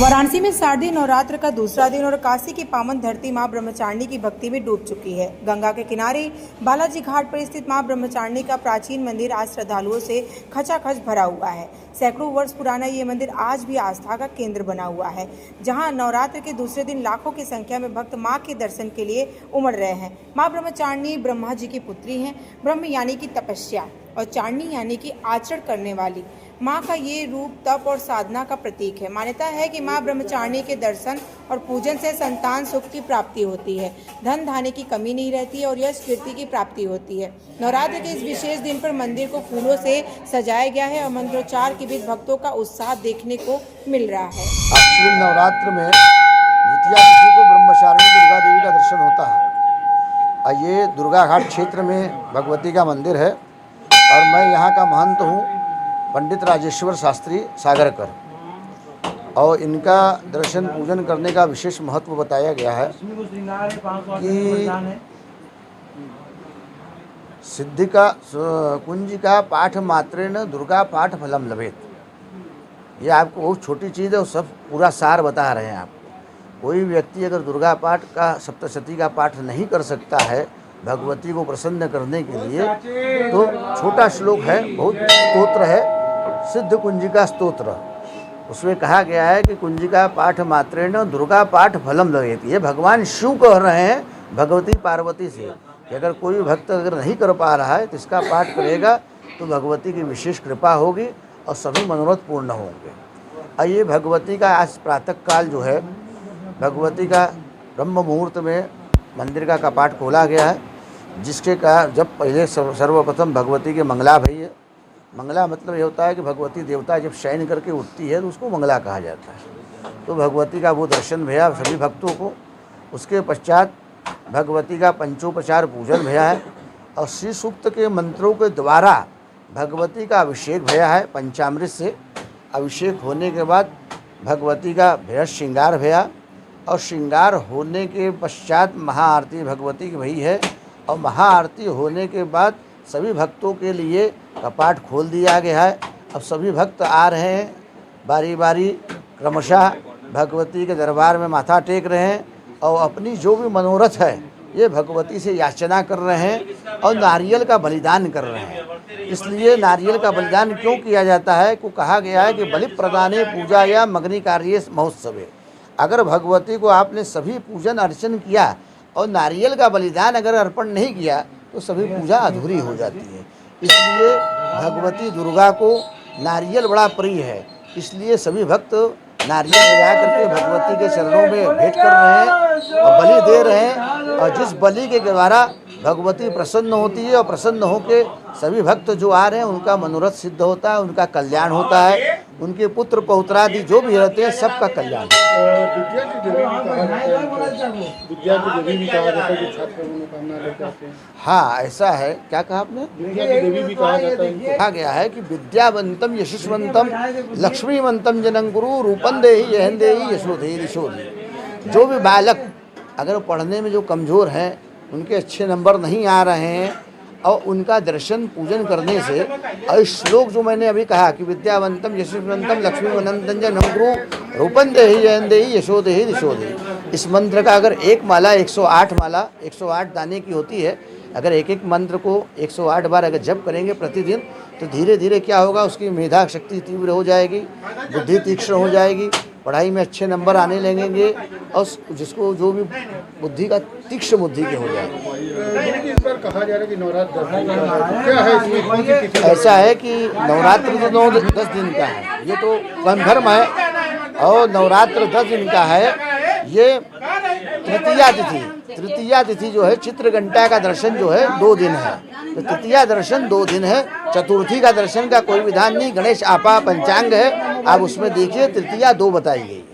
वाराणसी में शारदीय नवरात्र का दूसरा दिन और काशी की पावन धरती मां ब्रह्मचारिणी की भक्ति में डूब चुकी है। गंगा के किनारे बालाजी घाट पर स्थित मां ब्रह्मचारिणी का प्राचीन मंदिर आज श्रद्धालुओं से खचाखच भरा हुआ है। सैकड़ों वर्ष पुराना ये मंदिर आज भी आस्था का केंद्र बना हुआ है, जहां नवरात्र के दूसरे दिन लाखों की संख्या में भक्त मां के दर्शन के लिए उमड़ रहे हैं। मां ब्रह्मचारिणी ब्रह्मा जी की पुत्री हैं। ब्रह्म यानी कि तपस्या और चारिणी यानी कि आचरण करने वाली माँ का ये रूप तप और साधना का प्रतीक है। मान्यता है कि माँ ब्रह्मचारिणी के दर्शन और पूजन से संतान सुख की प्राप्ति होती है, धन धान्य की कमी नहीं रहती है और यश कीर्ति की प्राप्ति होती है। नवरात्र के इस विशेष दिन पर मंदिर को फूलों से सजाया गया है और मंत्रोच्चार के बीच भक्तों का उत्साह देखने को मिल रहा है। अश्विन नवरात्र में द्वितीया तिथि को ब्रह्मचारिणी दुर्गा देवी का दर्शन होता है। ये दुर्गा घाट क्षेत्र में भगवती का मंदिर है और मैं यहाँ का महंत हूँ, पंडित राजेश्वर शास्त्री सागरकर। और इनका दर्शन पूजन करने का विशेष महत्व बताया गया है कि सिद्धि का कुंजिका पाठ मात्रेण दुर्गा पाठ फलम लभेत। ये आपको बहुत छोटी चीज़ है और सब पूरा सार बता रहे हैं आपको। कोई व्यक्ति अगर दुर्गा पाठ का सप्तशती का पाठ नहीं कर सकता है भगवती को प्रसन्न करने के लिए, तो छोटा श्लोक है, बहुत स्तोत्र है, सिद्ध कुंजिका स्तोत्र। उसमें कहा गया है कि कुंजिका पाठ मात्रेण दुर्गा पाठ फलम लगेती। ये भगवान शिव कह रहे हैं भगवती पार्वती से कि अगर कोई भक्त अगर नहीं कर पा रहा है तो इसका पाठ करेगा तो भगवती की विशेष कृपा होगी और सभी मनोरथ पूर्ण होंगे। और ये भगवती का आज प्रातः काल जो है, भगवती का ब्रह्म मुहूर्त में मंदिर का कपाट खोला गया है, जिसके का जब पहले सर्वप्रथम भगवती के मंगला भई है। मंगला मतलब ये होता है कि भगवती देवता जब शयन करके उठती है तो उसको मंगला कहा जाता है। तो भगवती का वो दर्शन भया सभी भक्तों को। उसके पश्चात भगवती का पंचोपचार पूजन भया है और श्री सूक्त के मंत्रों के द्वारा भगवती का अभिषेक भया है। पंचामृत से अभिषेक होने के बाद भगवती का भय श्रृंगार भया और श्रृंगार होने के पश्चात महाआरती भगवती की भई है। और महाआरती होने के बाद सभी भक्तों के लिए कपाट खोल दिया गया है। अब सभी भक्त आ रहे हैं, बारी बारी क्रमशः भगवती के दरबार में माथा टेक रहे हैं और अपनी जो भी मनोरथ है ये भगवती से याचना कर रहे हैं और नारियल का बलिदान कर रहे हैं। इसलिए नारियल का बलिदान क्यों किया जाता है को कहा गया है कि बलि प्रदाने पूजा या मग्नि कार्य महोत्सवे। अगर भगवती को आपने सभी पूजन अर्चन किया और नारियल का बलिदान अगर अर्पण नहीं किया तो सभी पूजा अधूरी हो जाती है। इसलिए भगवती दुर्गा को नारियल बड़ा प्रिय है, इसलिए सभी भक्त नारियल ले जा करके भगवती के चरणों में भेंट कर रहे हैं और बलि दे रहे हैं। और जिस बलि के द्वारा भगवती प्रसन्न होती है और प्रसन्न होकर सभी भक्त जो आ रहे हैं उनका मनोरथ सिद्ध होता है, उनका कल्याण होता है, उनके पुत्र पौत्रादि जो भी रहते हैं सबका कल्याण। हाँ, ऐसा है। क्या कहा आपने? कहा गया है कि विद्यावंतम यशस्वंतम लक्ष्मीवंतम जनं गुरु रूपं देहि यहं देहि यशोधेहि यशोधि। जो भी बालक अगर पढ़ने में जो कमज़ोर हैं, उनके अच्छे नंबर नहीं आ रहे हैं और उनका दर्शन पूजन करने से, और श्लोक जो मैंने अभी कहा कि विद्यावंतम यशस्वंतम लक्ष्मीवंतम जनं गुरु रूपं देहि यहं देहि यशोधेहि यशोधि, इस मंत्र का अगर एक माला 108 माला 108 दाने की होती है, अगर एक एक मंत्र को 108 बार अगर जप करेंगे प्रतिदिन तो धीरे धीरे क्या होगा, उसकी मेधा शक्ति तीव्र हो जाएगी, बुद्धि तीक्ष्ण हो जाएगी, पढ़ाई में अच्छे नंबर आने लगेंगे और जिसको जो भी बुद्धि का तीक्ष्ण बुद्धि के हो जाएगी। इस बार कहा जा रहा है कि नवरात्र 10 दिन का है, क्या है इसमें, कौन सी तिथि? ऐसा है कि नवरात्र तो 9-10 दिन का है, ये तो कन्फर्म है। और नवरात्र 10 दिन का है। ये तृतीया तिथि जो है, चित्रघंटा का दर्शन जो है 2 दिन है, तो तृतीया दर्शन 2 दिन है। चतुर्थी का दर्शन का कोई विधान नहीं। गणेश आपा पंचांग है, आप उसमें देखिए तृतीया 2 बताई गई है।